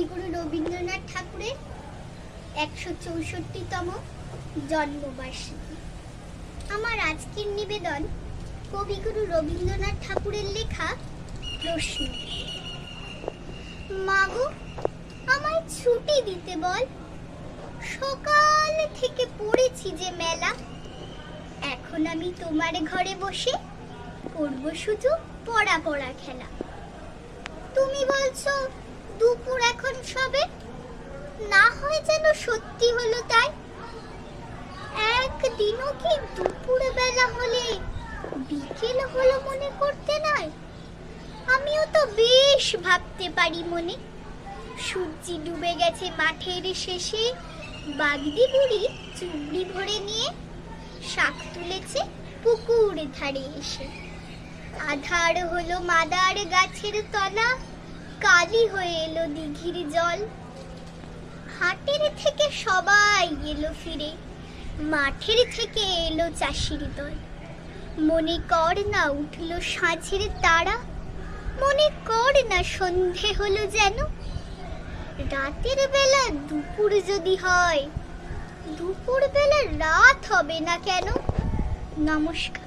কবিগুরু রবীন্দ্রনাথ ঠাকুরের ১৬৪তম জন্মবার্ষিকী। আমার আজকের নিবেদন কবিগুরু রবীন্দ্রনাথ ঠাকুরের লেখা প্রশ্ন। মাগো, আমায় ছুটি দিতে বল, সকাল থেকে পড়েছি যে মেলা। এখন আমি তোমার ঘরে বসে করব শুধু পড়া পড়া খেলা। তুমি বলছো দুপুর এখন সবে, না হয় যেন সত্যি হলো তাই। একদিনও কি দুপুর বেলা হলে বিকেল হলো মনে করতে নাই? আমিও তো বেশ ভাবতে পারি মনে। সূর্য ডুবে গেছে মাঠের শেষে, বাগদি বুড়ি চুবড়ি ভরে নিয়ে শাক তুলেছে পুকুর ধারে এসে। আধার হলো মাদার গাছের তলা, কালি হয়ে এলো দিঘির জল। হাটের থেকে সবাই এলো ফিরে, মাঠের থেকে এলো চাষির দল। মনে কর না উঠলো সাঁঝের তারা, মনে কর না সন্ধে হলো যেন। রাতের বেলা দুপুর যদি হয়, দুপুর বেলা রাত হবে না কেন? নমস্কার।